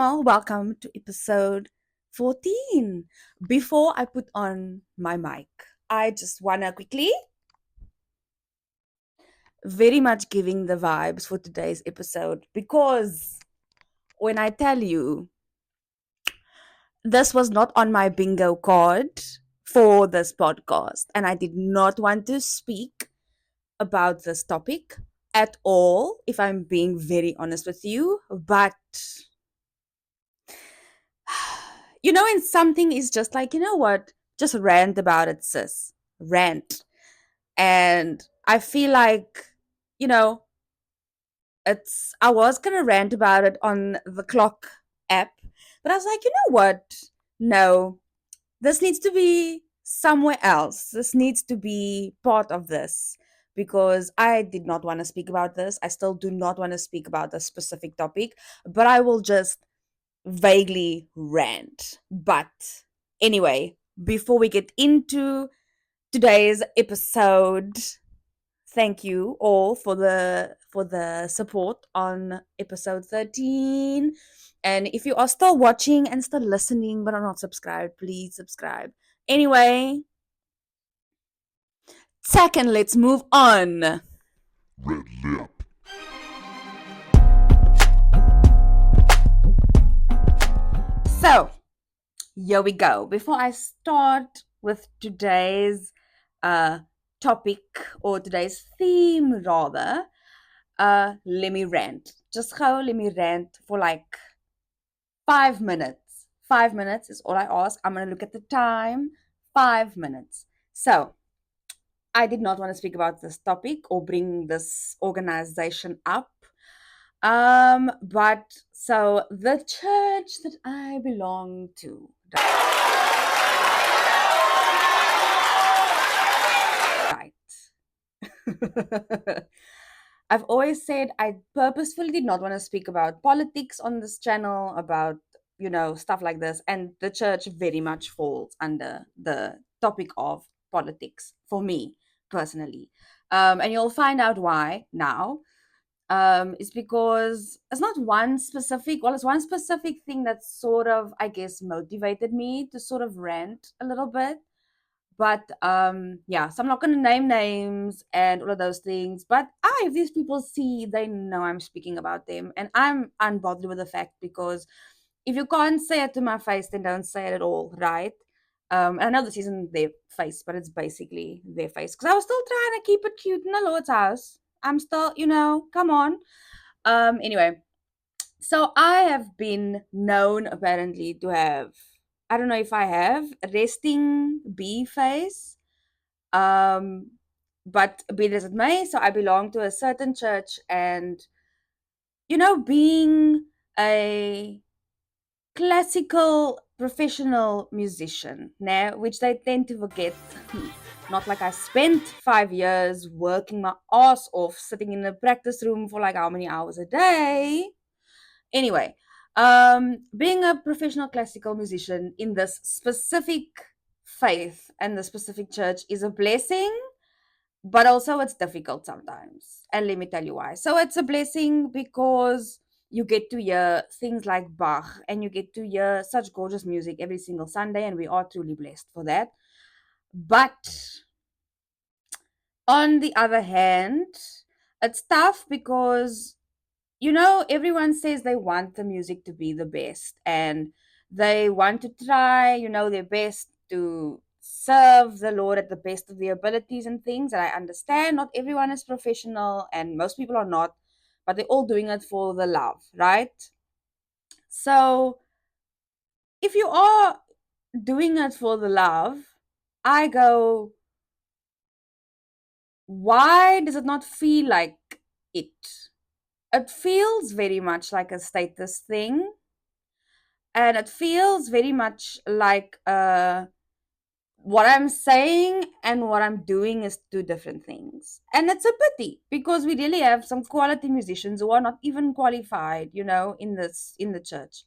Well, welcome to episode 14. Before I put on my mic, I just want to quickly, very much giving the vibes for today's episode because when I tell you this was not on my bingo card for this podcast, and I did not want to speak about this topic at all, if I'm being very honest with you, but when something is just like, you know what, just rant about it, sis. Rant. And I feel like, you know, I was gonna rant about it on the clock app, but I was like, you know what? No, this needs to be somewhere else. This needs to be part of this because I did not want to speak about this. I still do not want to speak about this specific topic, but I will just vaguely rant. But anyway, before we get into today's episode, thank you all for the support on episode 13. And if you are still watching and still listening but are not subscribed, please subscribe. Anyway, second, let's move on. Red lip. So, here we go. Before I start with today's topic or today's theme, rather, let me rant. Just go, let me rant for like 5 minutes. 5 minutes is all I ask. I'm going to look at the time. 5 minutes. So, I did not want to speak about this topic or bring this organization up. But so the church that I belong to. Right. I've always said I purposefully did not want to speak about politics on this channel, about, stuff like this. And the church very much falls under the topic of politics for me personally. And you'll find out why now. Is because it's not one specific, well, it's one specific thing that sort of, I guess, motivated me to sort of rant a little bit. But yeah, so I'm not going to name names and all of those things. But if these people see, they know I'm speaking about them. And I'm unbothered with the fact because if you can't say it to my face, then don't say it at all, right? And I know this isn't their face, but it's basically their face. Because I was still trying to keep it cute in the Lord's house. I'm still, come on. Anyway, so I have been known apparently to have, I don't know if I have, resting bee face. But be it as it may, so I belong to a certain church, and being a classical professional musician now, which they tend to forget. Not like I spent 5 years working my ass off, sitting in a practice room for like how many hours a day. Anyway, being a professional classical musician in this specific faith and the specific church is a blessing, but also it's difficult sometimes. And let me tell you why. So it's a blessing because you get to hear things like Bach and you get to hear such gorgeous music every single Sunday, and we are truly blessed for that. But on the other hand, it's tough because everyone says they want the music to be the best and they want to try, their best to serve the Lord at the best of their abilities and things. And I understand not everyone is professional and most people are not, but they're all doing it for the love, right? So if you are doing it for the love, I go, why does it not feel like it? It feels very much like a status thing. And it feels very much like what I'm saying and what I'm doing is two different things. And it's a pity because we really have some quality musicians who are not even qualified, in the church.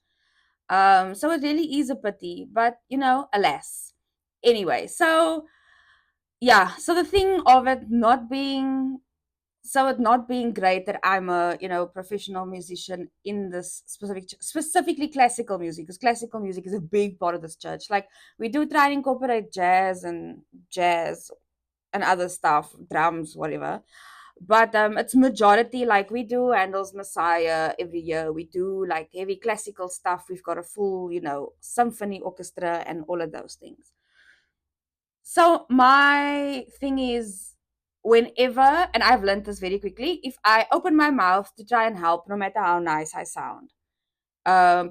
So it really is a pity, but alas. Anyway, so yeah, so the thing of it not being So it not being great that I'm a professional musician in this specifically classical music, because classical music is a big part of this church. Like we do try and incorporate jazz and other stuff, drums, whatever. But it's majority, like we do Handel's Messiah every year. We do like heavy classical stuff. We've got a full, symphony orchestra and all of those things. So my thing is, whenever, and I've learned this very quickly, if I open my mouth to try and help, no matter how nice I sound,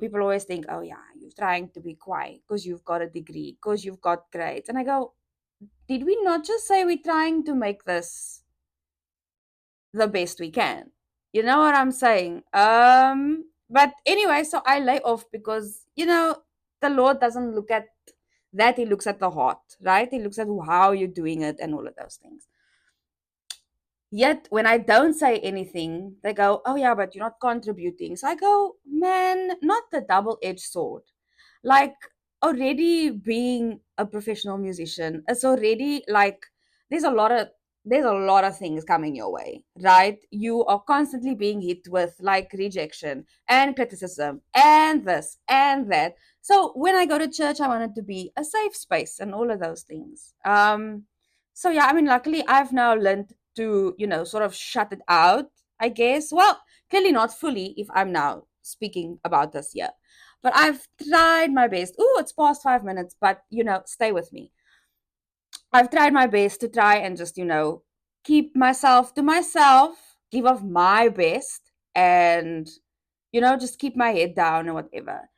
people always think, oh yeah, you're trying to be quiet because you've got a degree, because you've got grades. And I go, did we not just say we're trying to make this the best we can? You know what I'm saying? But anyway, so I lay off because, the Lord doesn't look at that. He looks at the heart, right? He looks at how you're doing it and all of those things. Yet when I don't say anything, they go, oh yeah, but you're not contributing. So I go, man, not the double-edged sword. Like already being a professional musician, it's already like there's a lot of there's a lot of things coming your way, right? You are constantly being hit with like rejection and criticism and this and that. So when I go to church, I want it to be a safe space and all of those things. So yeah, I mean, luckily I've now learned to, sort of shut it out, I guess. Well, clearly not fully if I'm now speaking about this here. But I've tried my best. Oh, it's past 5 minutes, but stay with me. I've tried my best to try and just, keep myself to myself, give off my best, and, just keep my head down and whatever.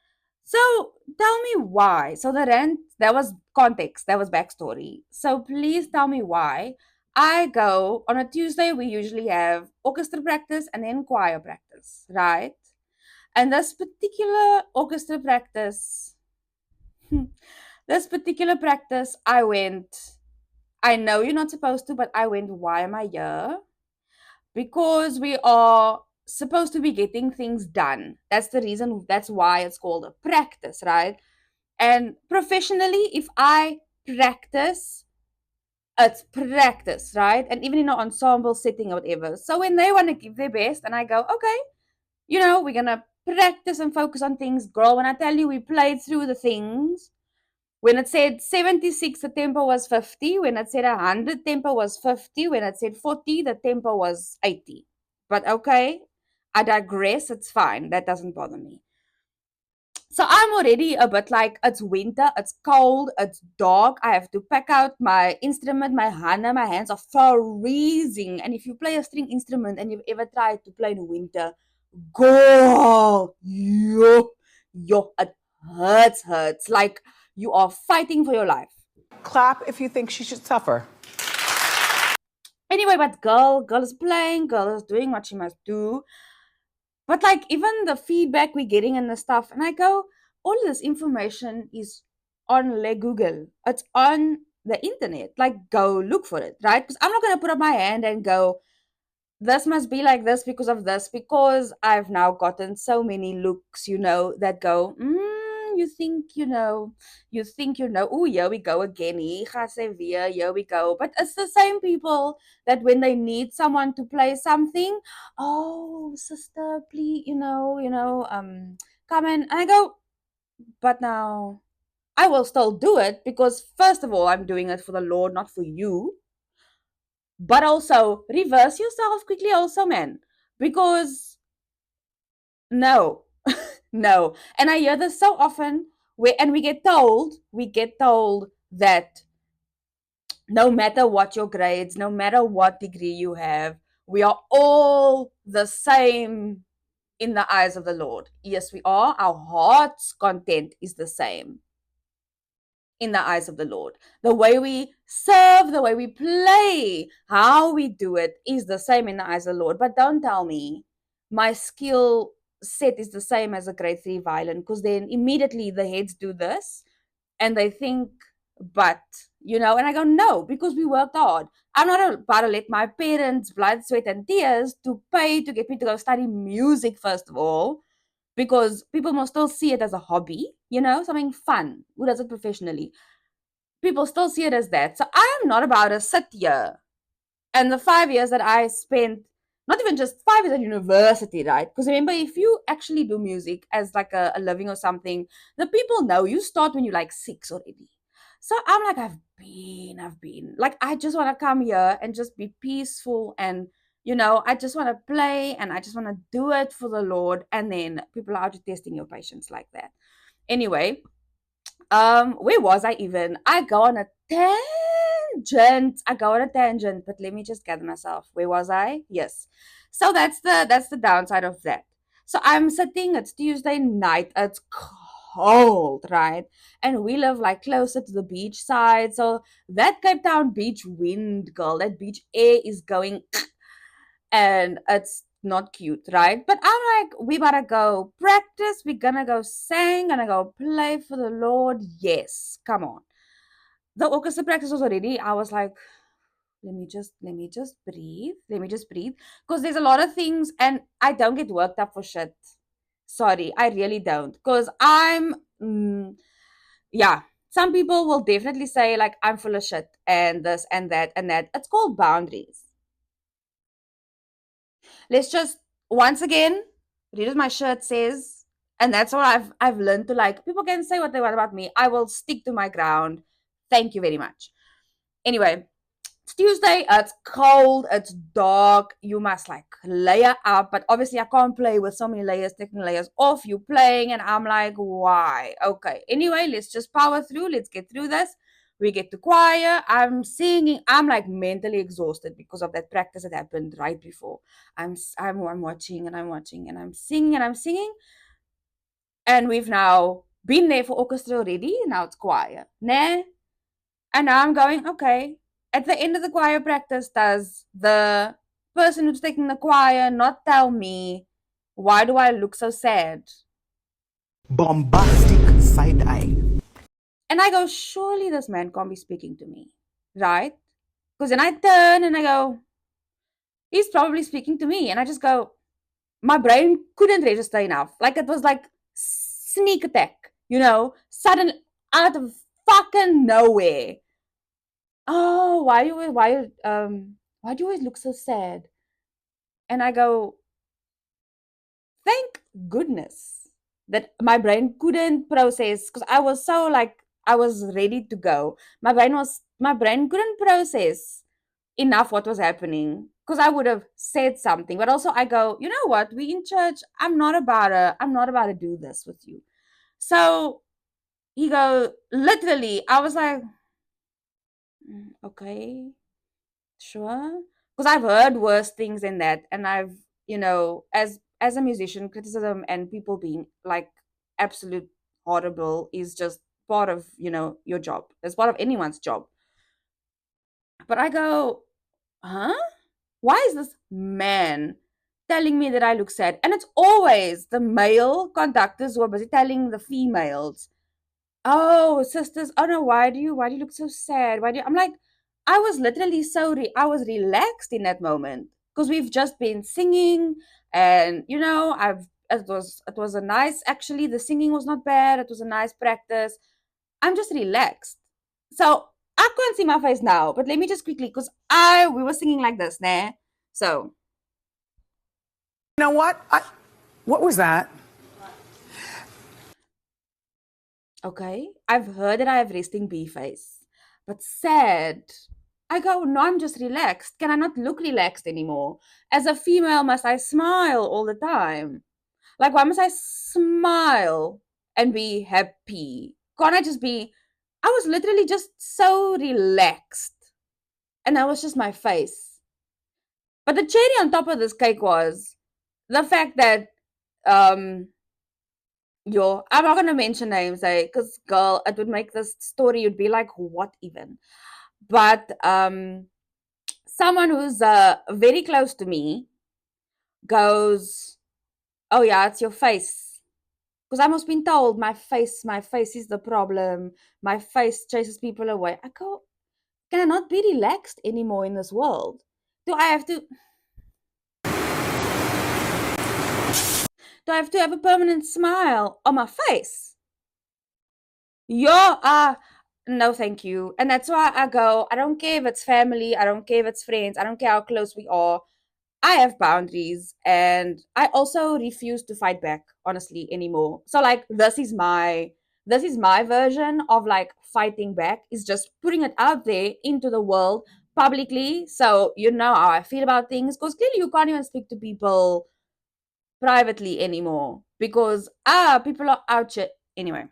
So tell me why. So the rent, that was context, that was backstory. So please tell me why. I go on a Tuesday, we usually have orchestra practice and then choir practice, right? And this particular orchestra practice, this particular practice, I went. I know you're not supposed to, but I went. Why am I here? Because we are supposed to be getting things done. That's the reason. That's why it's called a practice, right? And professionally, if I practice, it's practice, right? And even in an ensemble setting or whatever. So when they want to give their best, and I go, okay, we're gonna practice and focus on things, girl. When I tell you we played through the things, when it said 76, the tempo was 50. When it said 100, tempo was 50. When it said 40, the tempo was 80. But okay, I digress. It's fine. That doesn't bother me. So I'm already a bit like, it's winter, it's cold, it's dark. I have to pack out my instrument, my hands are freezing. And if you play a string instrument and you've ever tried to play in winter, go, yo, it hurts. Like you are fighting for your life. Clap if you think she should suffer. Anyway, but girl is playing, girl is doing what she must do. But like even the feedback we're getting and the stuff, and I go, all this information is on Google. It's on the internet. Like go look for it, right? Because I'm not gonna put up my hand and go, this must be like this because of this, because I've now gotten so many looks, that go, oh, here we go again, here we go. But it's the same people that when they need someone to play something, oh, sister, please, come in. And I go, but now I will still do it because, first of all, I'm doing it for the Lord, not for you. But also reverse yourself quickly also, man, because no, no. And I hear this so often, and we get told that no matter what your grades, no matter what degree you have, we are all the same in the eyes of the Lord. Yes, we are. Our heart's content is the same in the eyes of the Lord. The way we serve, the way we play, how we do it is the same in the eyes of the Lord. But don't tell me my skill set is the same as a grade 3 violin, because then immediately the heads do this and they think, but, and I go, no, because we worked hard. I'm not about to let my parents' blood, sweat, and tears to pay to get me to go study music, first of all, because people must still see it as a hobby, something fun. Who does it professionally? People still see it as that. So I am not about to sit here. And the 5 years that I spent not even just 5 years at university, right? Because remember, if you actually do music as like a living or something, the people know you start when you're like 6 already. So I'm like, I've been. Like, I just want to come here and just be peaceful and, I just want to play and I just want to do it for the Lord. And then people are out testing your patience like that. Anyway, where was I even? I go on a tangent, but let me just gather myself. Where was I? Yes. So that's the downside of that. So I'm sitting, it's Tuesday night, it's cold, right? And we live like closer to the beach side. So that Cape Town beach wind, girl, that beach air is going and it's not cute, right? But I'm like, we gotta go practice, we're gonna go sing, gonna go play for the Lord. Yes, come on. The orchestra practice was already, I was like, let me just breathe. Let me just breathe. Because there's a lot of things and I don't get worked up for shit. Sorry, I really don't. Because yeah, some people will definitely say, like, I'm full of shit and this and that and that. It's called boundaries. Let's just once again read what my shirt says, and that's what I've learned to like. People can say what they want about me. I will stick to my ground. Thank you very much. Anyway, it's Tuesday. It's cold. It's dark. You must like layer up, but obviously I can't play with so many layers, taking layers off. You playing, and I'm like, why? Okay. Anyway, let's just power through. Let's get through this. We get to choir. I'm singing. I'm like mentally exhausted because of that practice that happened right before. I'm watching and I'm watching and I'm singing and I'm singing. And we've now been there for orchestra already. Now it's choir. Nah. And now I'm going, okay. At the end of the choir practice, does the person who's taking the choir not tell me, why do I look so sad? Bombastic side eye. And I go, surely this man can't be speaking to me, right? Because then I turn and I go, he's probably speaking to me. And I just go, my brain couldn't register enough. Like it was like sneak attack, sudden out of fucking nowhere. Oh, why do you always look so sad? And I go, thank goodness that my brain couldn't process because I was so like I was ready to go. My brain couldn't process enough what was happening because I would have said something. But also I go, you know what? We in church. I'm not about to do this with you. So he go, literally, I was like, okay, sure. Because I've heard worse things than that. And I've, as a musician, criticism and people being like absolute horrible is just part of, your job. It's part of anyone's job. But I go, huh? Why is this man telling me that I look sad? And it's always the male conductors who are busy telling the females, oh, sisters, oh no, why do you look so sad? I'm like, I was literally I was relaxed in that moment because we've just been singing and, it was a nice, actually, the singing was not bad. It was a nice practice. I'm just relaxed. So I can't see my face now, but let me just quickly, because we were singing like this, nah? So, You know what? What was that? okay, I've heard that I have resting bee face, but sad. I go, no, I'm just relaxed. Can I not look relaxed anymore? As a female, must I smile all the time? Like, why must I smile and be happy? Can't I just be? I was literally just so relaxed. And that was just my face. But the cherry on top of this cake was the fact that, I'm not going to mention names, because, girl, it would make this story, you'd be like, what even? But someone who's very close to me goes, oh yeah, it's your face. Because I must been told my face is the problem. My face chases people away. I go, can I not be relaxed anymore in this world? Do I have to have a permanent smile on my face? No, thank you. And that's why I go, I don't care if it's family, I don't care if it's friends, I don't care how close we are. I have boundaries, and I also refuse to fight back, honestly, anymore. So like this is my version of like fighting back, is just putting it out there into the world publicly, so you know how I feel about things, because clearly you can't even speak to people privately anymore because people are out here anyway.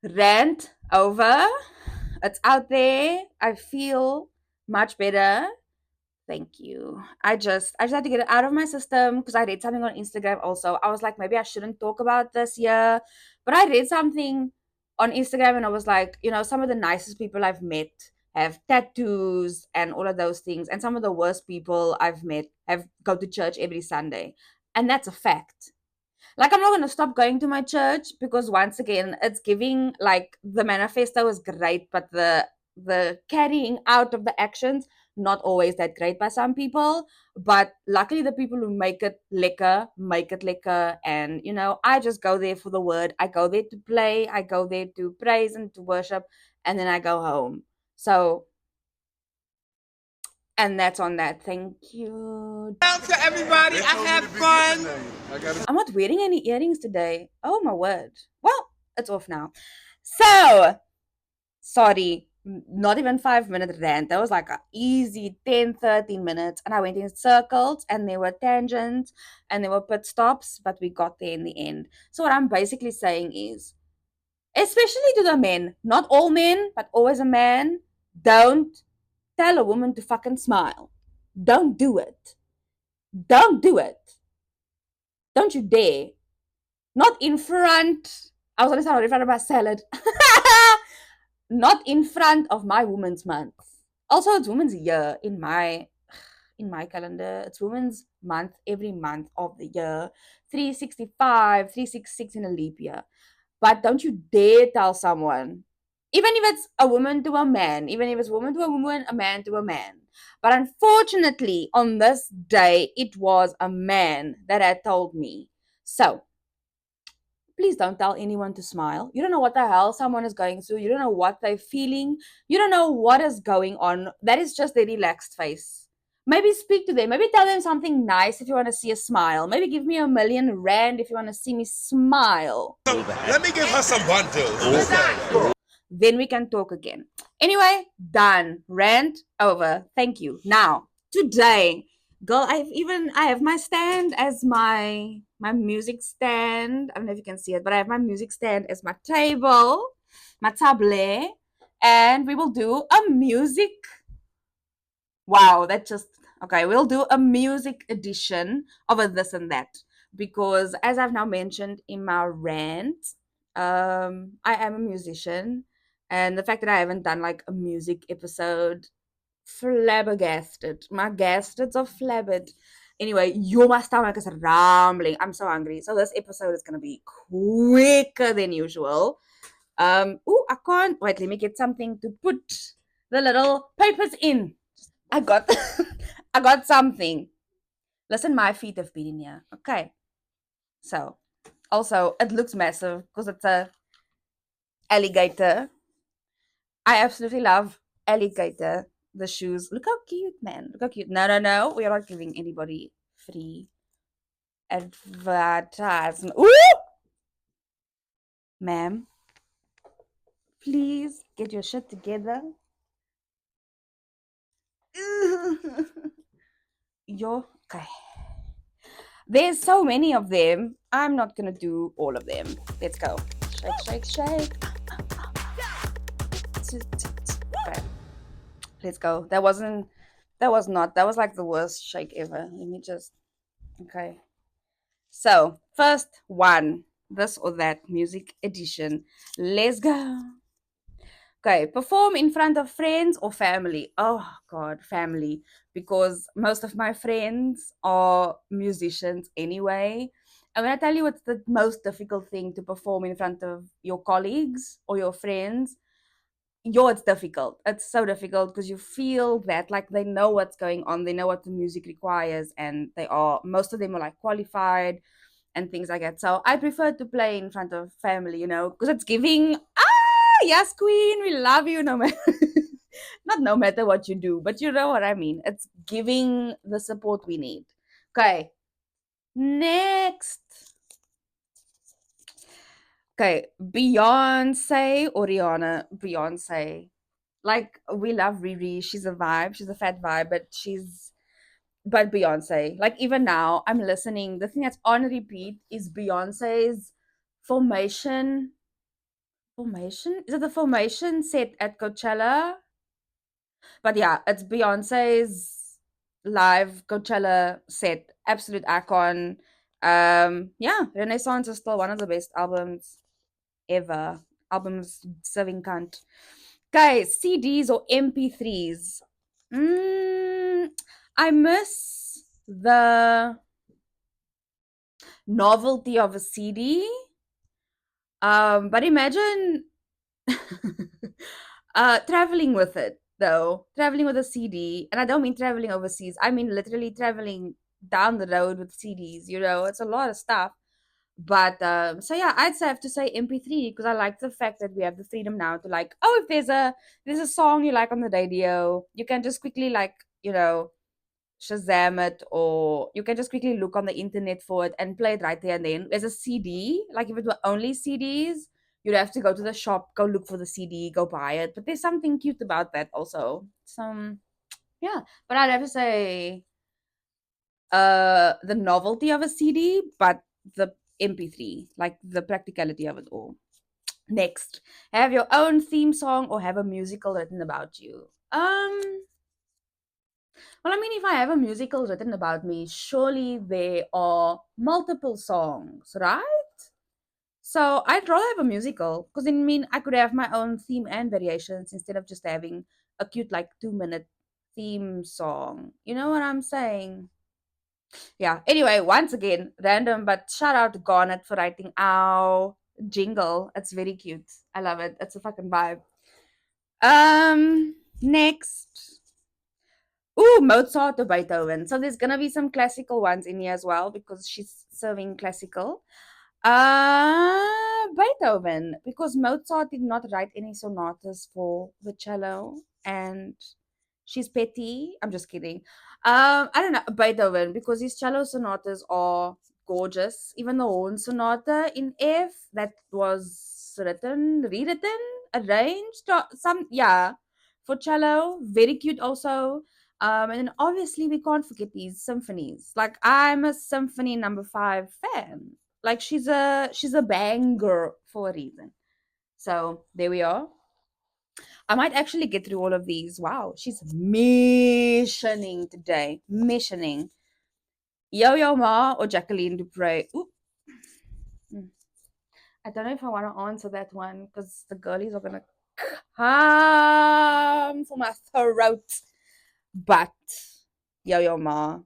Rant over. It's out there. I feel much better. Thank you. I just had to get it out of my system because I read something on Instagram also. I was like, maybe I shouldn't talk about this here. But I read something on Instagram and I was like, some of the nicest people I've met have tattoos and all of those things. And some of the worst people I've met have go to church every Sunday. And that's a fact. Like, I'm not going to stop going to my church because once again, it's giving, like, the manifesto is great, but the carrying out of the actions, not always that great by some people. But luckily the people who make it liquor. And I just go there for the word. I go there to play, I go there to praise and to worship, and then I go home. So, and that's on that. Thank you. Out to everybody. I had fun. I'm not wearing any earrings today. Oh my word. Well, it's off now. So, sorry, not even 5 minute rant. That was like an easy 10, 13 minutes. And I went in circles and there were tangents and there were pit stops, but we got there in the end. So, what I'm basically saying is, especially to the men, not all men, but always a man, don't tell a woman to fucking smile. Don't do it. Don't do it. Don't you dare. Not in front. I was going to say not in front of my salad. Not in front of my Women's Month. Also, it's Women's Year in my calendar. It's Women's Month every month of the year. 365, 366 in a leap year. But don't you dare tell someone, even if it's a woman to a man, even if it's a woman to a woman, a man to a man. But unfortunately, on this day, it was a man that had told me. So, please don't tell anyone to smile. You don't know what the hell someone is going through. You don't know what they're feeling. You don't know what is going on. That is just their relaxed face. Maybe speak to them. Maybe tell them something nice if you want to see a smile. Maybe give me R1,000,000 if you want to see me smile. Let me give her some bundles. Then we can talk again. Anyway, done. Rant over. Thank you. Now, today, girl, I have my stand as my music stand. I don't know if you can see it, but I have my music stand as my table, my table, and we will do a music. Wow, that just okay. We'll do a music edition of a this and that because, as I've now mentioned in my rant, I am a musician, and the fact that I haven't done like a music episode, flabbergasted. My gastids are flabbered. Anyway, my stomach is rumbling. I'm so hungry. So this episode is gonna be quicker than usual. I can't wait. Let me get something to put the little papers in. I got I got something. Listen, my feet have been in here. Okay. So, also, it looks massive because it's a alligator. I absolutely love alligator. The shoes. Look how cute, man. Look how cute. No. We are not giving anybody free advertisement. Ooh! Ma'am, please get your shit together. Okay. There's so many of them. I'm not gonna do all of them. Let's go. Shake. Okay. Let's go. That was like the worst shake ever. Let me just, okay. So, first one, this or that music edition. Let's go. Okay, perform in front of friends or family. Oh God, family. Because most of my friends are musicians anyway. And when I tell you it's the most difficult thing to perform in front of your colleagues or your friends, it's difficult. It's so difficult because you feel that like they know what's going on, they know what the music requires, and most of them are like qualified and things like that. So I prefer to play in front of family, because it's giving, yes, queen, we love you, no matter. Not no matter what you do, but you know what I mean. It's giving the support we need. Okay. Next. Okay. Beyonce or Rihanna? Beyonce. Like, we love Riri. She's a vibe. She's a fat vibe, but Beyonce. Like, even now, I'm listening. The thing that's on repeat is Beyonce's Formation. Formation? Is it the Formation set at Coachella? But yeah, it's Beyonce's live Coachella set. Absolute icon. Yeah, Renaissance is still one of the best albums ever. Albums serving cunt. Guys, CDs or MP3s? Mm, I miss the novelty of a CD. But imagine traveling with it though, traveling with a CD, and I don't mean traveling overseas. I mean literally traveling down the road with CDs. It's a lot of stuff. But so yeah, have to say MP3 because I like the fact that we have the freedom now to like, oh, if there's a song you like on the radio, you can just quickly like Shazam it, or you can just quickly look on the internet for it and play it right there and then. There's a CD. Like if it were only CDs, you'd have to go to the shop, go look for the CD, go buy it. But there's something cute about that also. Some Yeah. But I'd have to say the novelty of a CD, but the MP3, like the practicality of it all. Next, have your own theme song or have a musical written about you. Well, I mean, if I have a musical written about me, surely there are multiple songs, right? So I'd rather have a musical because I mean I could have my own theme and variations instead of just having a cute like 2 minute theme song. You know what I'm saying? Yeah. Anyway, once again, random, but shout out to Garnet for writing our jingle. It's very cute. I love it. It's a fucking vibe. Next. Ooh, Mozart or Beethoven. So there's gonna be some classical ones in here as well because she's serving classical. Beethoven, because Mozart did not write any sonatas for the cello, and she's petty. I'm just kidding. I don't know, Beethoven, because his cello sonatas are gorgeous. Even the horn sonata in F that was rewritten, arranged, or yeah, for cello, very cute also. And then obviously we can't forget these symphonies. Like I'm a symphony number 5 fan. Like she's a banger for a reason. So there we are. I might actually get through all of these. Wow, she's missioning today. Missioning. Yo Yo Ma or Jacqueline Dupre. Ooh. I don't know if I want to answer that one because the girlies are gonna come for my throat. But Yo Yo Ma.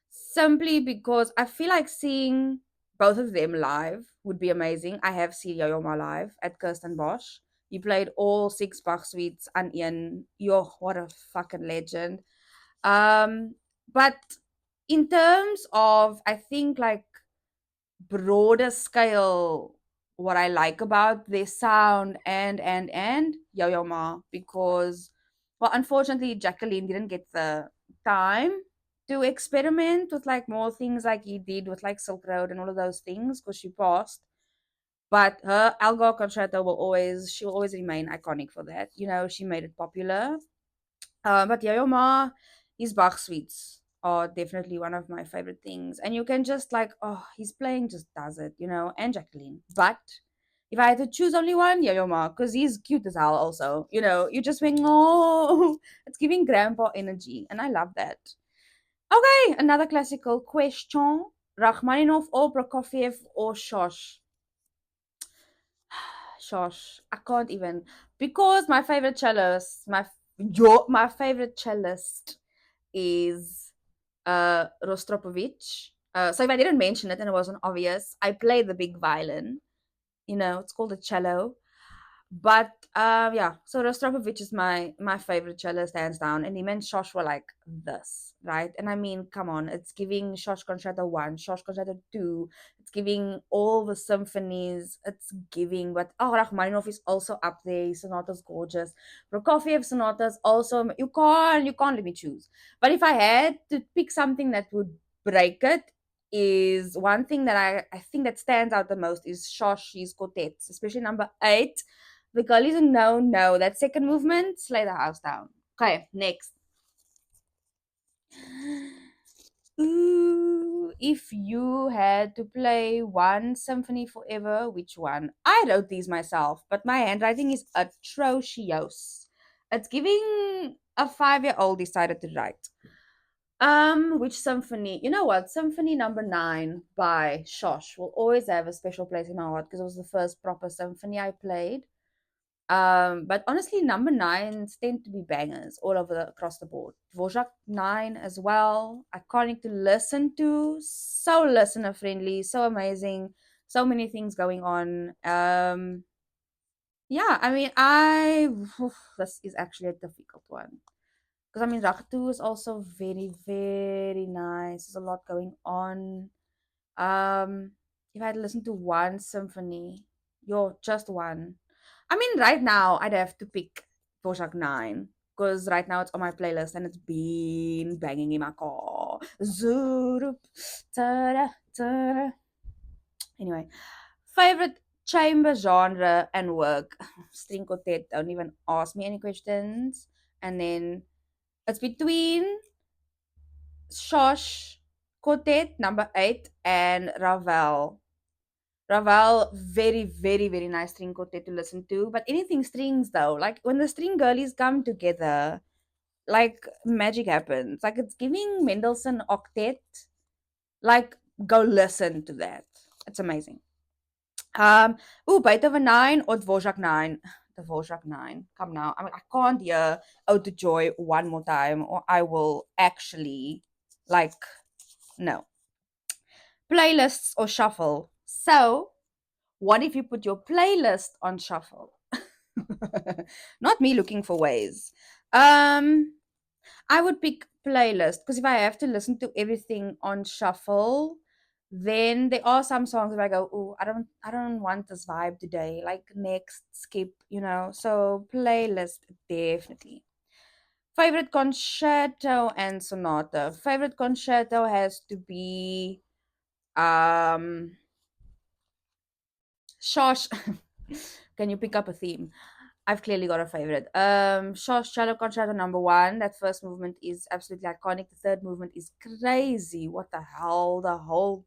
Simply because I feel like seeing both of them live would be amazing. I have seen Yo-Yo Ma live at Kirsten Bosch. He played all 6 Bach suites and Ian. Yo, what a fucking legend. But in terms of, I think, like, broader scale, what I like about their sound and Yo-Yo Ma, because, well, unfortunately, Jacqueline didn't get the time to experiment with like more things like he did with like Silk Road and all of those things because she passed. But her Algar Concerto she'll always remain iconic for that. She made it popular. But Yo-Yo Ma, his Bach suites are definitely one of my favorite things. And you can just like, oh, his playing just does it, and Jacqueline. But if I had to choose only one, Yo-Yo Ma, because he's cute as hell also. You just went, oh, it's giving grandpa energy. And I love that. Okay, another classical question. Rachmaninoff or Prokofiev or Shosh? Shosh. I can't even. Because my favorite cellist, my favorite cellist is Rostropovich. So if I didn't mention it and it wasn't obvious, I play the big violin. It's called a cello. But yeah, so Rostropovich is my favorite cellist, hands down. And him and Shosh were like this, right? And I mean, come on, it's giving Shosh Concerto 1, Shosh Concerto 2, it's giving all the symphonies, it's giving, but oh, Rachmaninoff is also up there, his sonata's gorgeous. Prokofiev sonatas also, you can't let me choose. But if I had to pick something that would break it, is one thing that I think that stands out the most is Shoshi's quartets, especially number 8. The girlies are no. That second movement, slay the house down. Okay, next. Ooh, if you had to play one symphony forever, which one? I wrote these myself, but my handwriting is atrocious. It's giving a 5-year-old decided to write. Which symphony? You know what? Symphony number 9 by Shosh will always have a special place in my heart because it was the first proper symphony I played. But honestly, number 9s tend to be bangers all over across the board. Dvorak 9 as well. Iconic to listen to. So listener friendly, so amazing. So many things going on. Yeah, I mean, this is actually a difficult one. Because I mean, Rakatu is also very, very nice. There's a lot going on. Um, if I had listened to one symphony, just one. I mean, right now I'd have to pick Dvorak 9 because right now it's on my playlist and it's been banging in my car. Zurup, tada, tada. Anyway, favorite chamber genre and work. String quartet. Don't even ask me any questions. And then it's between Shosh Quartet number 8 and Ravel. Ravel, very, very, very nice string quartet to listen to. But anything strings though, like when the string girlies come together, like magic happens. Like it's giving Mendelssohn Octet. Like go listen to that. It's amazing. Beethoven 9 or Dvorak 9. Dvorak 9. Come now. I mean, I can't hear Ode to Joy one more time, or I will actually like no. Playlists or shuffle. So, what if you put your playlist on shuffle? Not me looking for ways. Um, I would pick playlist because if I have to listen to everything on shuffle, then there are some songs where I go, oh, I don't want this vibe today. Like next, skip, So playlist definitely. Favorite concerto and sonata. Favorite concerto has to be Shosh. Can you pick up a theme? I've clearly got a favorite. Shosh Cello Concerto number 1. That first movement is absolutely iconic. The third movement is crazy. What the hell? The whole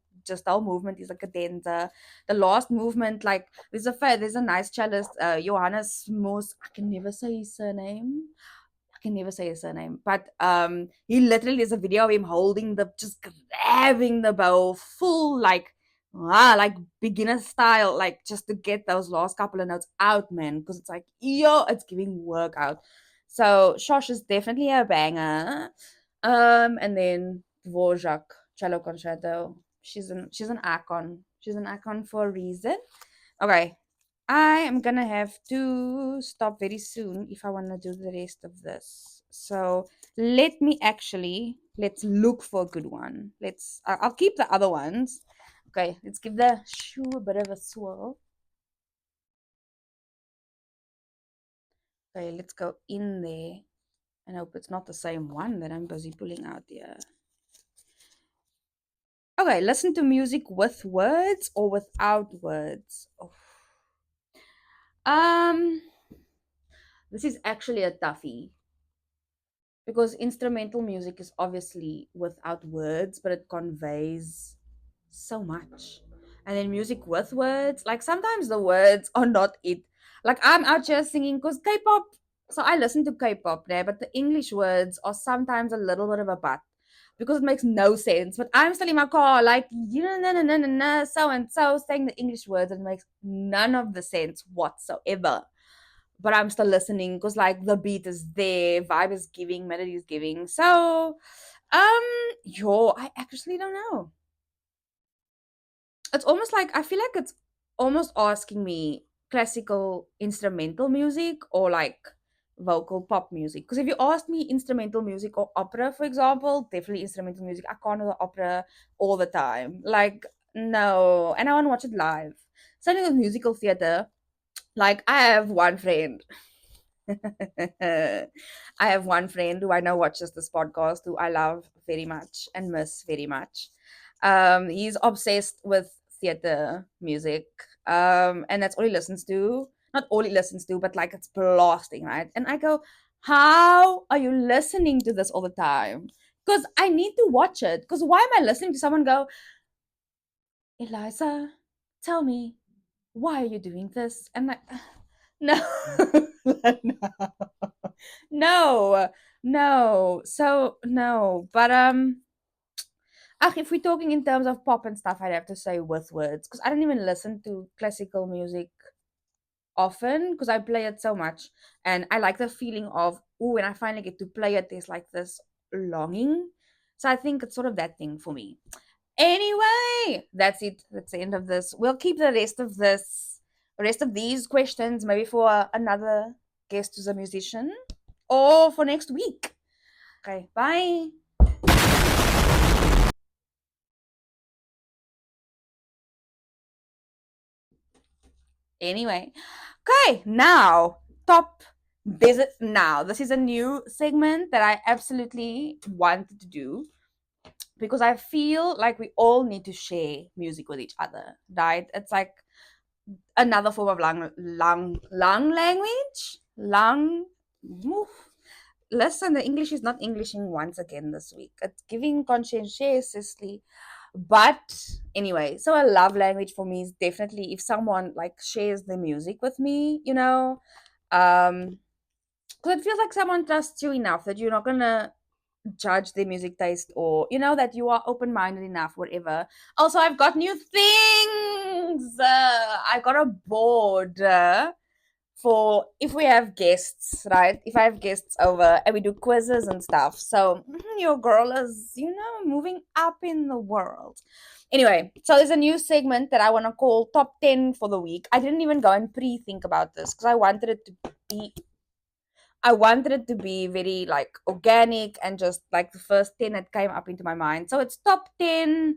movement is a cadenza. The last movement, like there's a nice cellist, Johannes Moos. I can never say his surname. But he literally there's a video of him holding just grabbing the bow full like beginner style, like just to get those last couple of notes out, man, because it's like it's giving work out. So Shosh is definitely a banger. And then Dvorak cello concerto. She's an icon. She's an icon for a reason. Okay, I am gonna have to stop very soon if I want to do the rest of this. So let's look for a good one. I'll keep the other ones. Okay, let's give the shoe a bit of a swirl. Okay, let's go in there. I hope it's not the same one that I'm busy pulling out here. Okay, listen to music with words or without words. Oh. This is actually a toughie because instrumental music is obviously without words, but it conveys so much. And then music with words, like sometimes the words are not it. Like I'm out here singing because K-pop. So I listen to K-pop there, but the English words are sometimes a little bit of a butt because it makes no sense. But I'm still in my car, like so and so saying the English words, and it makes none of the sense whatsoever. But I'm still listening because like the beat is there, vibe is giving, melody is giving. So, I actually don't know. It's almost like I feel like it's almost asking me, classical instrumental music or like vocal pop music. Because if you ask me instrumental music or opera, for example, definitely instrumental music. I can't do the opera all the time. Like, no. And I want to watch it live. Something with musical theater. Like, I have one friend. I have one friend who I know watches this podcast, who I love very much and miss very much. He's obsessed with theater music, and that's all he listens to. Not all he listens to, but like it's blasting, right? And I go, how are you listening to this all the time? Because I need to watch it. Because why am I listening to someone go, Eliza, tell me, why are you doing this? And like, no, no, no. So no, but if we're talking in terms of pop and stuff, I'd have to say with words because I don't even listen to classical music often because I play it so much, and I like the feeling of when I finally get to play it, there's like this longing. So I think it's sort of that thing for me. Anyway, that's it. That's the end of this. We'll keep the rest of these questions maybe for another guest who's a musician or for next week. Okay, bye. Anyway, okay, now top visit. Now, this is a new segment that I absolutely wanted to do because I feel like we all need to share music with each other, right? It's like another form of lung language. Lung. Oof. Listen, the English is not Englishing once again this week. It's giving conscientiously. But anyway, so a love language for me is definitely if someone like shares the music with me, you know, because it feels like someone trusts you enough that you're not gonna judge their music taste or you know that you are open-minded enough, whatever. Also, I've got new things. I got a board. For if we have guests, right? If I have guests over and we do quizzes and stuff. So your girl is, moving up in the world. Anyway, so there's a new segment that I want to call Top 10 for the week. I didn't even go and pre-think about this because I wanted it to be very like organic and just like the first 10 that came up into my mind. So it's top 10.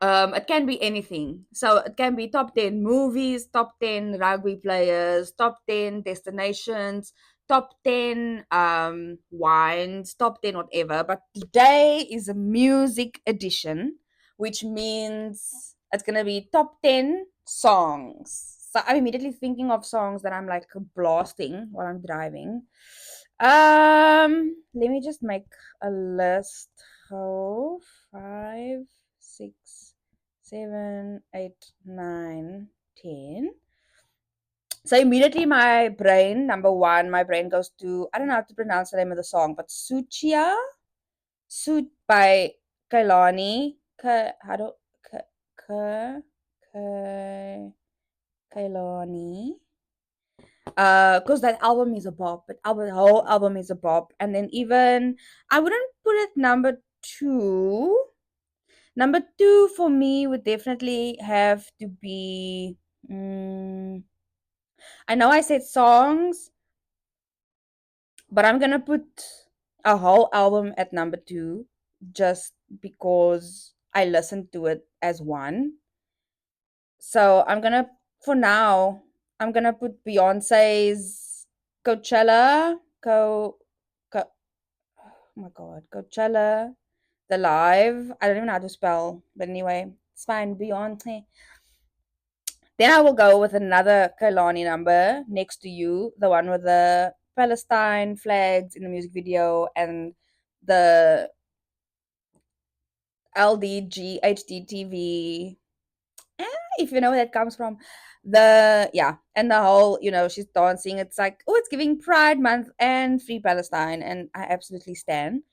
It can be anything. So it can be top 10 movies, top 10 rugby players, top 10 destinations, top 10 wines, top 10 whatever. But today is a music edition, which means it's going to be top 10 songs. So I'm immediately thinking of songs that I'm like blasting while I'm driving. Let me just make a list. Oh, 5, 6, 7, 8, 9, 10. So immediately my brain, number one, my brain goes to, I don't know how to pronounce the name of the song, but Sucia, by Kehlani. Kehlani. Because that album is a bop. The whole album is a bop. And then even, I wouldn't put it number 2. Number 2 for me would definitely have to be. I know I said songs, but I'm gonna put a whole album at number 2 just because I listened to it as one. So for now, I'm gonna put Beyonce's Coachella. Oh my god, Coachella, the live. I don't even know how to spell, but anyway, it's fine. Beyonce. Then I will go with another Kehlani number, Next to You, the one with the Palestine flags in the music video and the LDG HDTV. If you know where that comes from. And the whole, she's dancing. It's like, oh, it's giving Pride Month and Free Palestine, and I absolutely stand.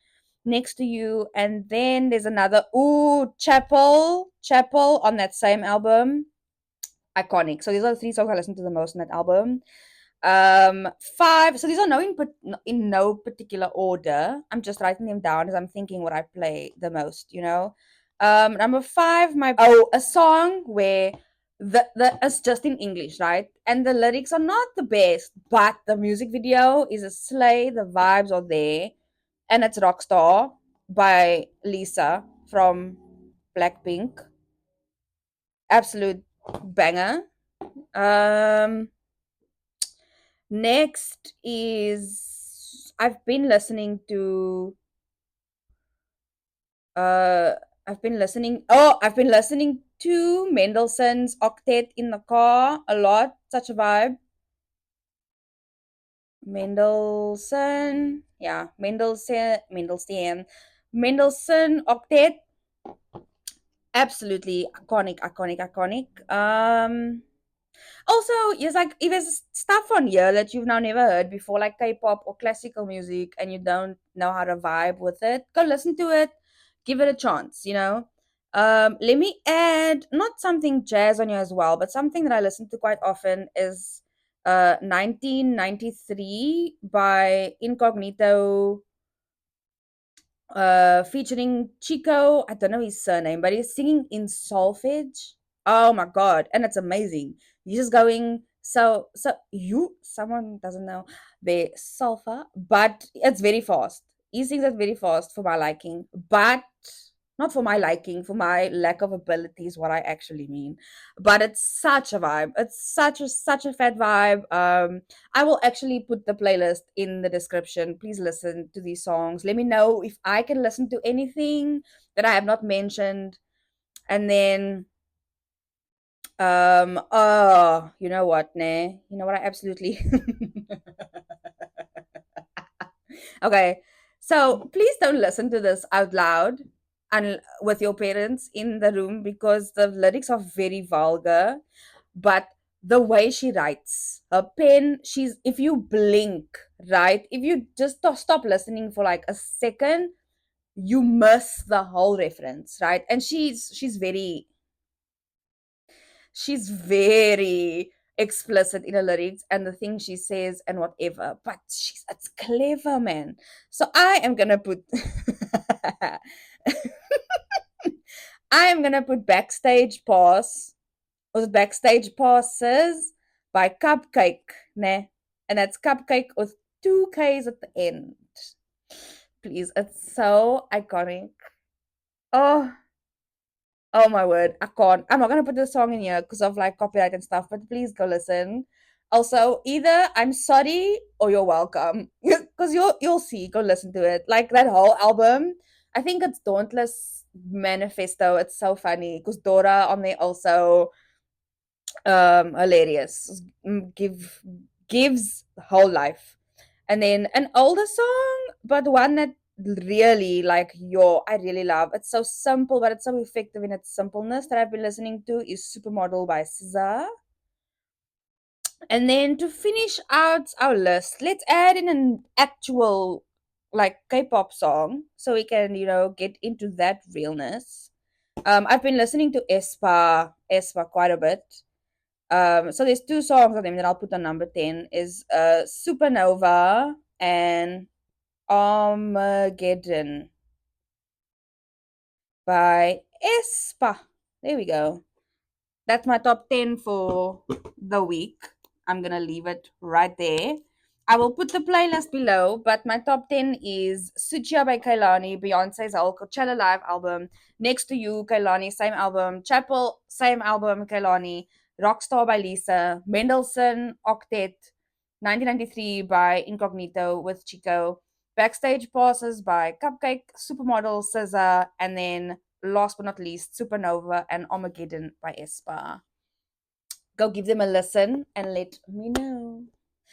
Next to You, and then there's another Chapel on that same album. Iconic. So these are the 3 songs I listen to the most on that album. 5. So these are in no particular order. I'm just writing them down as I'm thinking what I play the most. Number 5, a song where it's just in English, right? And the lyrics are not the best, but the music video is a slay. The vibes are there, and it's Rockstar by Lisa from BlackPink. Absolute banger. Um, Next is uh I've been listening to Mendelssohn's Octet in the car a lot. Such a vibe. Mendelssohn, yeah, Mendelssohn Octet, absolutely iconic, iconic, iconic. Also, it's like if there's stuff on here that you've now never heard before, like K-pop or classical music, and you don't know how to vibe with it, go listen to it, give it a chance. Let me add not something jazz on here as well, but something that I listen to quite often is 1993 by Incognito, featuring Chico. I don't know his surname, but he's singing in solfege. Oh my god, and it's amazing. He's just going someone doesn't know the sulfur, but it's very fast. He sings it very fast for my liking, but not for my liking, for my lack of ability is what I actually mean. But it's such a vibe. It's such a fat vibe. I will actually put the playlist in the description. Please listen to these songs. Let me know if I can listen to anything that I have not mentioned. And then you know what, ne? You know what I absolutely Okay. So please don't listen to this out loud and with your parents in the room because the lyrics are very vulgar. But the way she writes, her pen, she's if you blink, right? If you just stop listening for like a second, you miss the whole reference, right? And she's very explicit in her lyrics and the things she says and whatever, but it's clever, man. So I am gonna put I am gonna put backstage pass or backstage passes by cupcakKe, ne? And that's cupcakKe with two K's at the end. Please, it's so iconic. Oh, oh my word, I can't. I'm not gonna put the song in here because of like copyright and stuff, but please go listen. Also, either I'm sorry or you're welcome. Because you'll see, go listen to it. Like that whole album. I think it's Dauntless Manifesto. It's so funny. Because Dora on there also hilarious. Gives whole life. And then an older song, but one that really like I really love. It's so simple, but it's so effective in its simpleness that I've been listening to is Supermodel by SZA. And then to finish out our list, let's add in an actual like K-pop song so we can, get into that realness. I've been listening to aespa quite a bit. So there's two songs of them that I'll put on number 10 is Supernova and Armageddon by aespa. There we go. That's my top 10 for the week. I'm going to leave it right there. I will put the playlist below, but my top 10 is Sucia by Kehlani, Beyonce's whole Coachella Live album, Next to You, Kehlani, same album, Chapel, same album, Kehlani, Rockstar by Lisa, Mendelssohn, Octet, 1993 by Incognito with Chico, Backstage Passes by cupcakKe, Supermodel, SZA, and then last but not least, Supernova and Armageddon by aespa. Go give them a listen and let me know.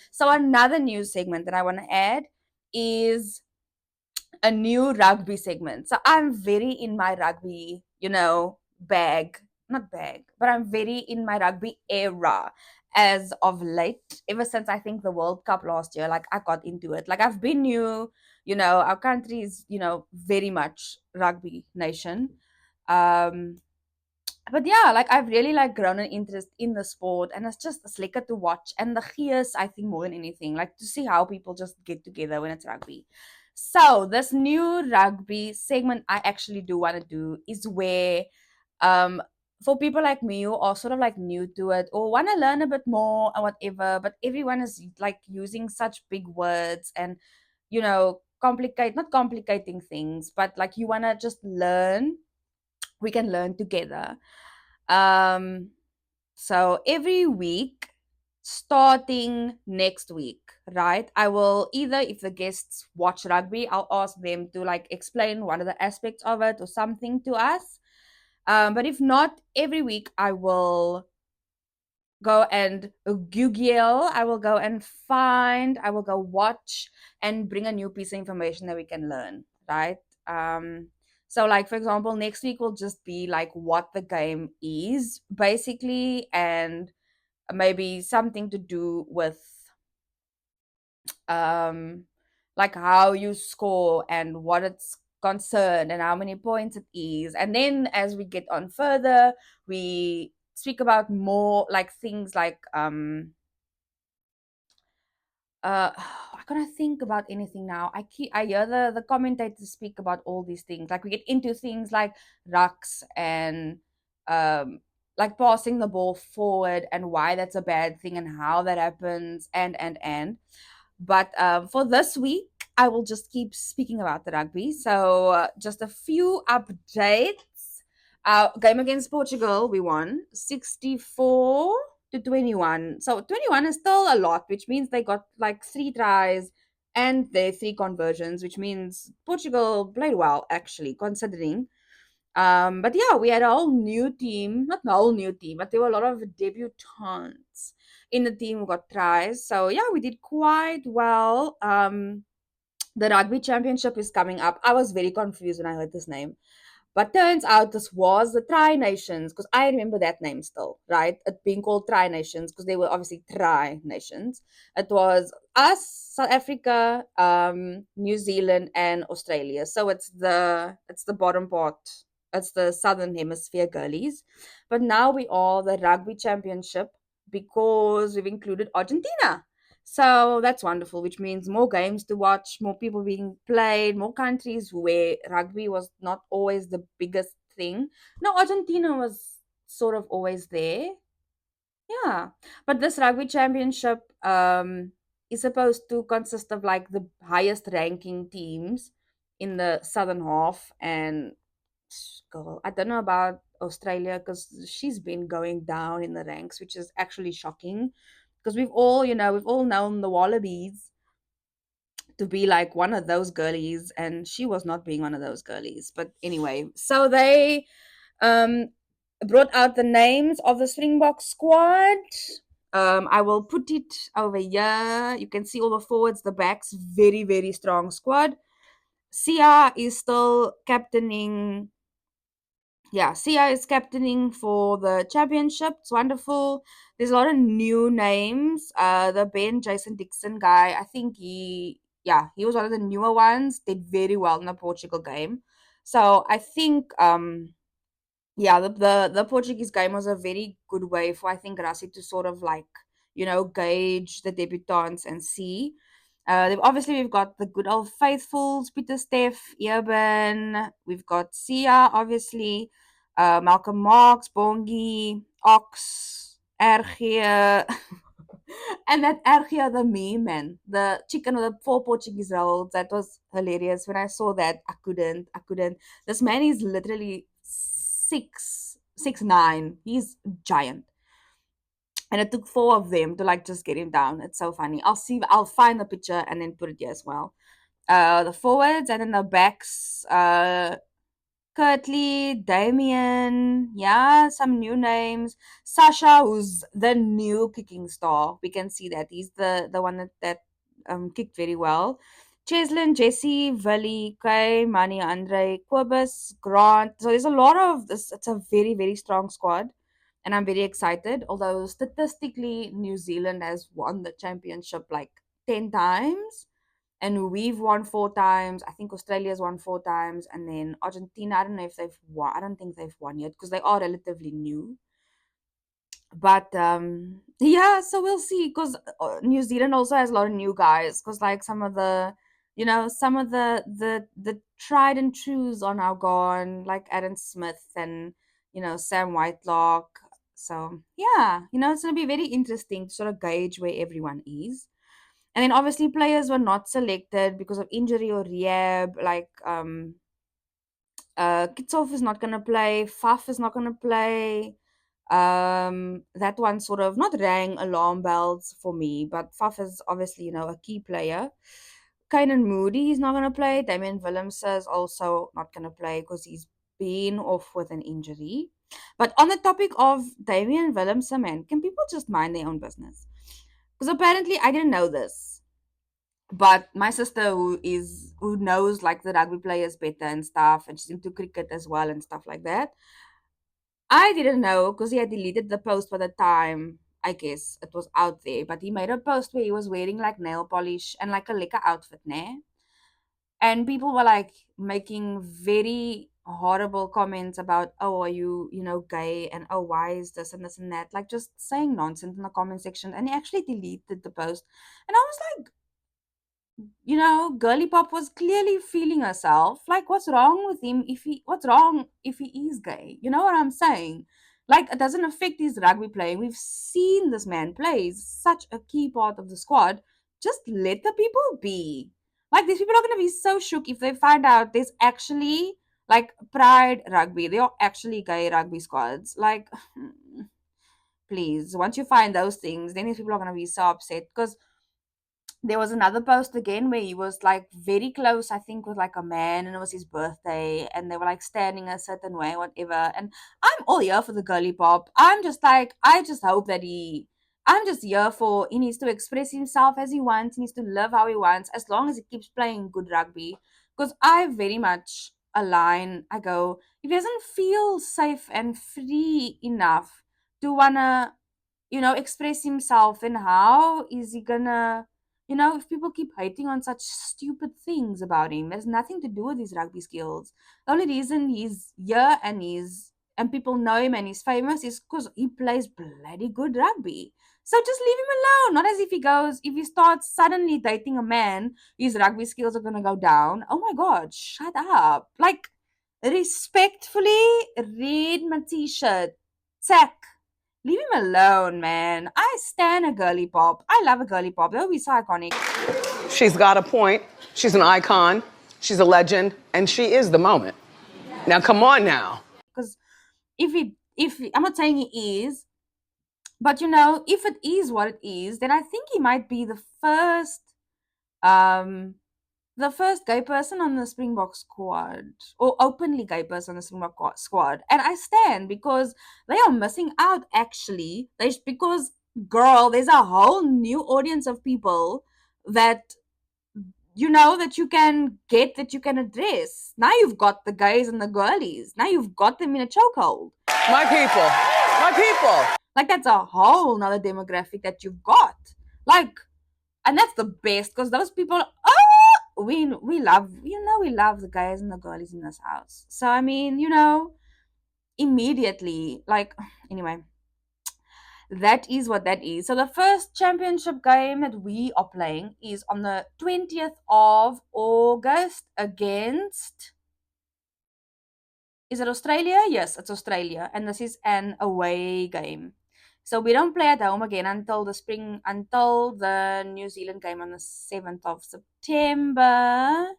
So another new segment that I want to add is a new rugby segment. So I'm very in my rugby, bag, not bag, but I'm very in my rugby era as of late, ever since I think the World Cup last year. Like I got into it. Like I've been new, our country is, very much rugby nation. Um, but yeah, like I've really like grown an interest in the sport, and it's lekker to watch. And the gears, I think, more than anything, like to see how people just get together when it's rugby. So this new rugby segment I actually do want to do is where for people like me who are sort of like new to it or want to learn a bit more and whatever, but everyone is like using such big words and, you know, not complicating things, but like you want to just learn, we can learn together. Um, so every week, starting next week, right? I will either, if the guests watch rugby, I'll ask them to like explain one of the aspects of it or something to us. But if not, every week I will go and Google, I will go and find, I will go watch and bring a new piece of information that we can learn, right? Um, so, like, for example, next week will just be like what the game is, basically, and maybe something to do with um like how you score and what it's concerned and how many points it is. And then as we get on further, we speak about more like things like I can't think about anything now. I hear the commentators speak about all these things. Like we get into things like rucks and um like passing the ball forward and why that's a bad thing and how that happens and but for this week, I will just keep speaking about the rugby. So, just a few updates. Game against Portugal, we won 64 to 21. So, 21 is still a lot, which means they got like 3 tries and their 3 conversions, which means Portugal played well, actually, considering. But yeah, we had a whole new team, not the whole new team, but there were a lot of debutants in the team who got tries. So yeah, we did quite well. The rugby championship is coming up. I was very confused when I heard this name. But turns out this was the Tri Nations, because I remember that name still, right? It being called Tri Nations, because they were obviously Tri Nations. It was us, South Africa, New Zealand, and Australia. So it's the bottom part. It's the Southern Hemisphere girlies. But now we are the Rugby Championship because we've included Argentina. So that's wonderful, which means more games to watch, more people being played, more countries where rugby was not always the biggest thing. No, Argentina was sort of always there. Yeah. But this rugby championship is supposed to consist of like the highest ranking teams in the southern half and girl, I don't know about Australia because she's been going down in the ranks, which is actually shocking because we've all known the Wallabies to be like one of those girlies, and she was not being one of those girlies. But anyway, so they um brought out the names of the Springbok squad. I will put it over here. You can see all the forwards, the backs, very, very strong squad. Sia is still captaining. Yeah, Sia is captaining for the championship. It's wonderful. There's a lot of new names. The Ben Jason Dixon guy, I think he was one of the newer ones. Did very well in the Portugal game. So I think yeah, the Portuguese game was a very good way for I think Rassi to sort of like gauge the debutants and see. Obviously, we've got the good old faithfuls, Peter Steph, Eben. We've got Sia, obviously, Malcolm Marx, Bongi, Ox, Ergia, and that Ergia, the meme, man. The chicken with the 4 Portuguese rolls. That was hilarious. When I saw that, I couldn't. This man is literally 6'9". He's giant. And it took 4 of them to like just get him down. It's so funny. I'll find the picture and then put it here as well. The forwards and then the backs, Kurtley, Damien, yeah, some new names. Sasha, who's the new kicking star. We can see that he's the one that kicked very well. Cheslin, Jesse, Vali, Kay, Mani, Andre, Quibus, Grant. So there's a lot of this. It's a very, very strong squad. And I'm very excited. Although statistically, New Zealand has won the championship like 10 times and we've won 4 times. I think Australia's won 4 times, and then Argentina. I don't know if they've won. I don't think they've won yet because they are relatively new. But yeah, so we'll see. Because New Zealand also has a lot of new guys. Because like some of the tried and trues are now gone, like Adam Smith and Sam Whitelock. So yeah, it's going to be very interesting to sort of gauge where everyone is. And then obviously players were not selected because of injury or rehab. Like Kitsov is not gonna play, Faf is not gonna play. That one sort of not rang alarm bells for me, but Faf is obviously, a key player. Kanan Moody is not gonna play. Damian Willemse is also not gonna play because he's been off with an injury. But on the topic of Damian Willemse, man, can people just mind their own business? Because apparently I didn't know this. But my sister who knows like the rugby players better and stuff, and she's into cricket as well and stuff like that. I didn't know because he had deleted the post by the time I guess it was out there. But he made a post where he was wearing like nail polish and like a lekker outfit, ne? And people were like making very horrible comments about, oh, are you, gay, and oh, why is this and this and that, like just saying nonsense in the comment section. And he actually deleted the post, and I was like, Girly Pop was clearly feeling herself. Like, what's wrong with him what's wrong if he is gay? You know what I'm saying? Like, it doesn't affect his rugby playing. We've seen this man play. He's such a key part of the squad. Just let the people be. Like, these people are going to be so shook if they find out there's actually, like, Pride Rugby. They are actually gay rugby squads. Like, please, once you find those things, then these people are going to be so upset because there was another post again where he was like very close, I think, with like a man, and it was his birthday, and they were like standing a certain way, whatever. And I'm all here for the girly pop. I'm just like, I just hope that I'm just here for, he needs to express himself as he wants, he needs to live how he wants, as long as he keeps playing good rugby. Because I very much align, I go, if he doesn't feel safe and free enough to wanna, express himself, and how is he gonna, if people keep hating on such stupid things about him, there's nothing to do with his rugby skills. The only reason he's here and people know him and he's famous is because he plays bloody good rugby. So just leave him alone. Not as if he starts suddenly dating a man, his rugby skills are gonna go down. Oh my god, shut up. Like, respectfully, read my t-shirt. Sack. Leave him alone, man. I stan a girly pop. I love a girly pop. That would be so iconic. She's got a point. She's an icon. She's a legend. And she is the moment. Now, come on now. Because I'm not saying he is, but if it is what it is, then I think he might be the first gay person on the Springbok squad, or openly gay person on the Springbok squad. And I stand because they are missing out, actually. Because, girl, there's a whole new audience of people that that you can get, that you can address. Now you've got the gays and the girlies. Now you've got them in a chokehold. My people. My people. Like, that's a whole nother demographic that you've got. Like, and that's the best, because those people, we love, we love the guys and the girlies in this house. So, I mean, immediately, like, anyway, that is what that is. So the first championship game that we are playing is on the 20th of August against, is it Australia? Yes, it's Australia. And this is an away game. So we don't play at home again until the New Zealand game on the 7th of September.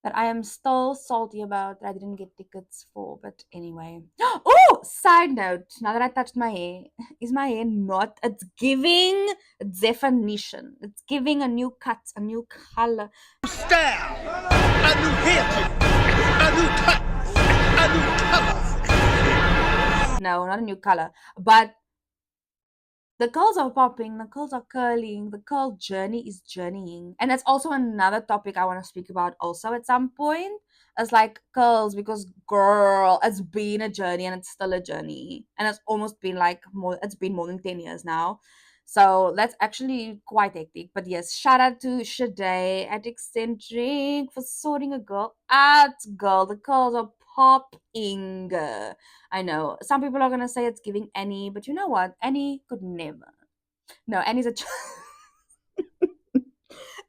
That I am still salty about that I didn't get tickets for. But anyway. Oh, side note, now that I touched my hair, is my hair not? It's giving definition. It's giving a new cut, a new color. Style, a new haircut, a new cut, a new color. No, not a new color. But the curls are popping, the curls are curling, the curl journey is journeying. And that's also another topic I want to speak about also at some point. It's like curls, because, girl, it's been a journey and it's still a journey. And it's almost been it's been more than 10 years now. So that's actually quite hectic. But yes, shout out to Shade at Eccentric for sorting a girl out, girl. The curls are popping. I know some people are gonna say it's giving Annie, but you know what? Annie could never. No, Annie's a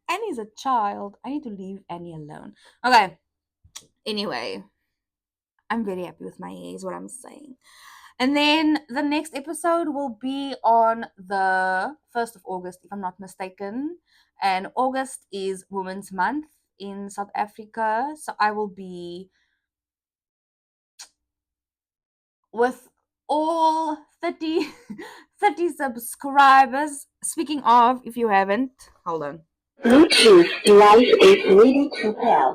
Annie's a child. I need to leave Annie alone. Okay. Anyway, I'm very happy with my hair is what I'm saying. And then the next episode will be on the 1st of August, if I'm not mistaken. And August is Women's Month in South Africa. So I will be with all 30, 30 subscribers. Speaking of, if you haven't, hold on. Bluetooth device is ready to pair.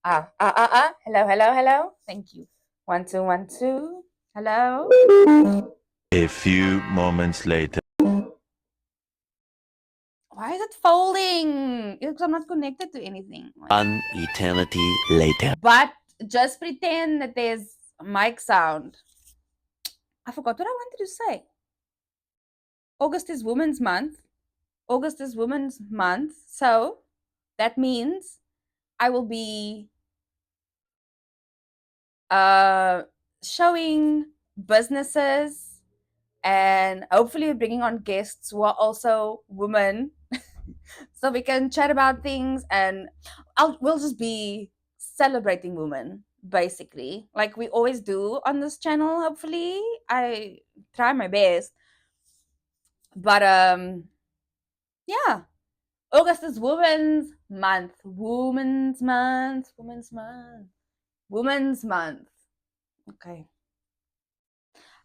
Hello, hello, hello. Thank you. 1 2 1 2. Hello. A few moments later. Why is it folding? Because I'm not connected to anything. An eternity later. But just pretend that there's mic sound. I forgot what I wanted to say. August is Women's Month. August is Women's Month. So that means I will be showing businesses and hopefully bringing on guests who are also women so we can chat about things, and we'll just be celebrating women basically, like we always do on this channel. Hopefully I try my best, but yeah, August is Women's Month. Women's Month. Women's Month. Women's Month. Okay,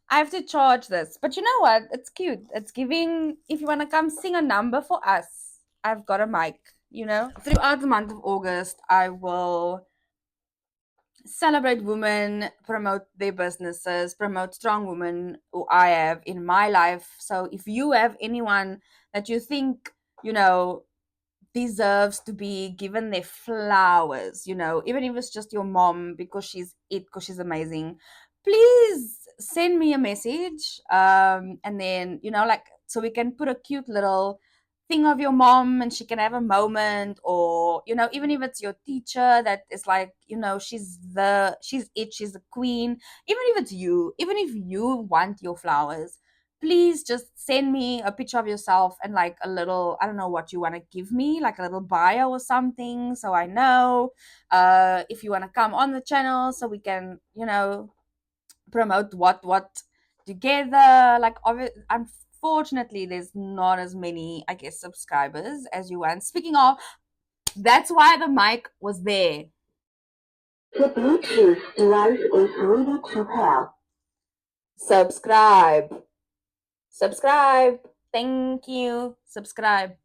I have to charge this, but you know what? It's cute. It's giving. If you want to come sing a number for us, I've got a mic. You know, throughout the month of August, I will celebrate women, promote their businesses, promote strong women who I have in my life. So if you have anyone that you think, you know, deserves to be given their flowers, you know, even if it's just your mom because she's amazing, please send me a message, and then, you know, like, so we can put a cute little thing of your mom and she can have a moment, or, you know, even if it's your teacher that is like, you know, she's the queen, even if it's you, even if you want your flowers, please just send me a picture of yourself and like a little, I don't know what you want to give me, like a little bio or something, so I know if you want to come on the channel so we can, you know, promote what together. Like, unfortunately there's not as many, I guess, subscribers as you want. Speaking of, that's why the mic was there. The Bluetooth device is ready to pair. Subscribe. Thank you. Subscribe.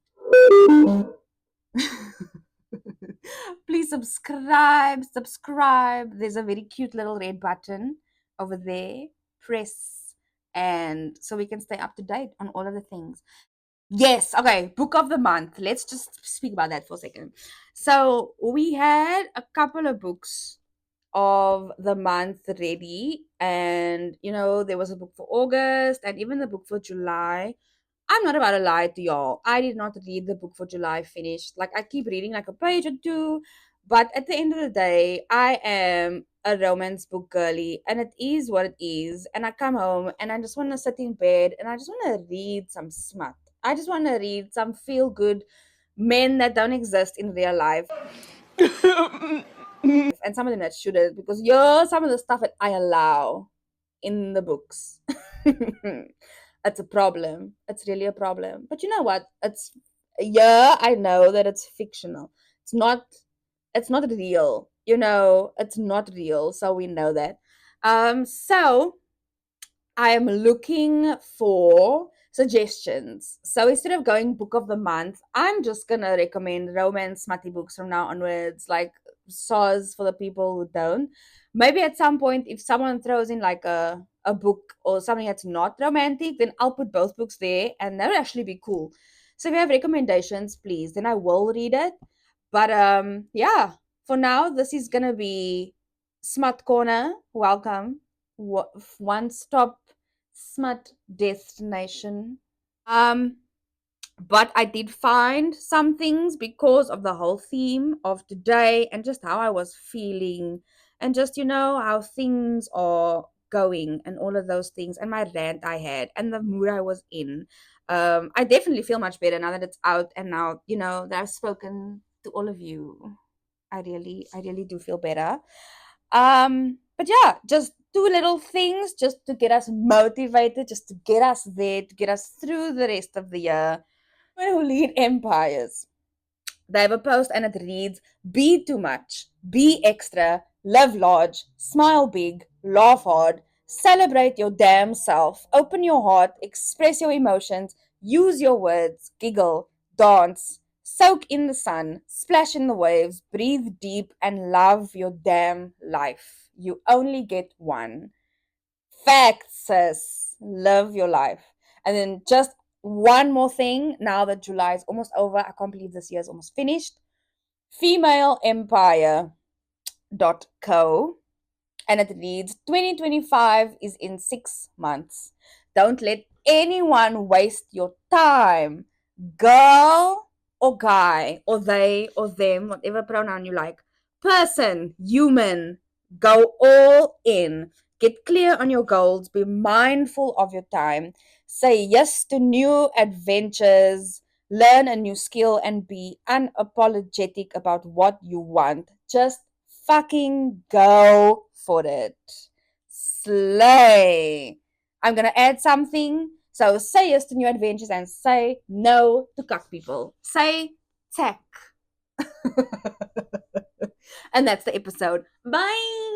Please subscribe. There's a very cute little red button over there. Press, and so we can stay up to date on all of the things. Yes, okay, book of the month. Let's just speak about that for a second. So we had a couple of books of the month ready, and you know, there was a book for August and even the book for July. I'm not about to lie to y'all. I did not read the book for July finished. Like, I keep reading like a page or two, but at the end of the day, I am a romance book girly, and it is what it is. And I come home and I just want to sit in bed and I just want to read some smut. I just want to read some feel good men that don't exist in real life. And some of them that shouldn't, because you're some of the stuff that I allow in the books. It's a problem. It's really a problem. But you know what? I know that it's fictional. It's not real. You know, it's not real. So we know that. So I am looking for suggestions. So instead of going book of the month, I'm just gonna recommend romance smutty books from now onwards, like SOS for the people who don't. Maybe at some point, if someone throws in like a book or something that's not romantic, then I'll put both books there, and that would actually be cool. So if you have recommendations, please, then I will read it. But yeah, for now, this is gonna be Smut Corner. Welcome. One stop smut destination. But I did find some things because of the whole theme of today and just how I was feeling and just, you know, how things are going and all of those things, and my rant I had and the mood I was in. I definitely feel much better now that it's out, and now, you know, that I've spoken to all of you. I really do feel better. But yeah, just do little things just to get us motivated, just to get us there, to get us through the rest of the year. Who lead empires. They have a post and it reads, be too much, be extra, live large, smile big, laugh hard, celebrate your damn self, open your heart, express your emotions, use your words, giggle, dance, soak in the sun, splash in the waves, breathe deep, and love your damn life. You only get one. Facts, sis. Live your life. And then just one more thing now that July is almost over. I can't believe this year is almost finished. FemaleEmpire.co. And it reads 2025 is in 6 months. Don't let anyone waste your time. Girl or guy or they or them, whatever pronoun you like. Person, human, go all in. Get clear on your goals. Be mindful of your time. Say yes to new adventures. Learn a new skill and be unapologetic about what you want. Just fucking go for it. Slay. I'm gonna add something. So say yes to new adventures and say no to cuck people. Say tech. And that's the episode. Bye.